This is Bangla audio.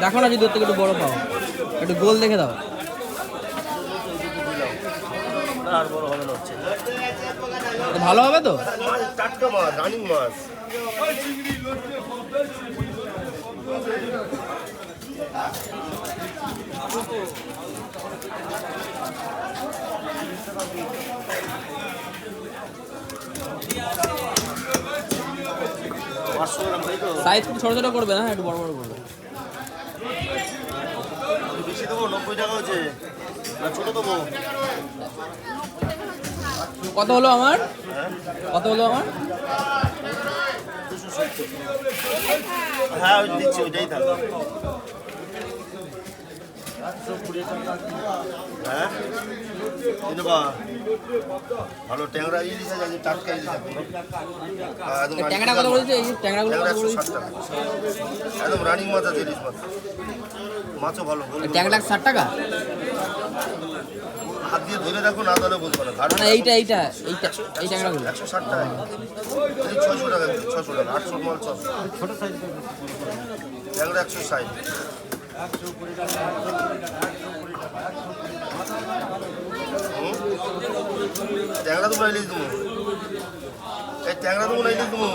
দেখো না যদি ওর থেকে একটু বড় পাও, একটু গোল দেখে দাও। আর বড় হবে না হচ্ছে। তো ভালো হবে তো? টাটকা মাছ, রানিং মাছ। সাইজ একটু ছোট ছোট করবে না, একটু বড় বড় করবে। বেশি দেবো, 90 টাকা হচ্ছে। আর ছোট দেবো। কত হলো আমার? কত হলো আমার? হ্যাঁ ওই দিচ্ছি, ওইটাই থাকবে। হ্যাঁ ভালো ট্যাংরা ইলিশ আছে, টাটকা ইলিশ আছে। ট্যাংরা কত বলছে? এই ট্যাংরাগুলো কত বলছে? 160 টাকা। একদম রানিং মাছ আছে, ইলিশ মাছ। মাছও ভালো। ট্যাংরা 60 টাকা? হাত দিয়ে ধরে দেখো, না ধরে বুঝবো না। না এইটা এইটা এইটা এই ট্যাংরাগুলো 160 টাকা। এই 600 টাকা, 600 টাকা, 800 মাল 600। ছোট সাইজ ট্যাংরা 160। ট্যাংরা তো ইলিশ দেবো, এই ট্যাংরা দেবো না ইলিশ দেবো।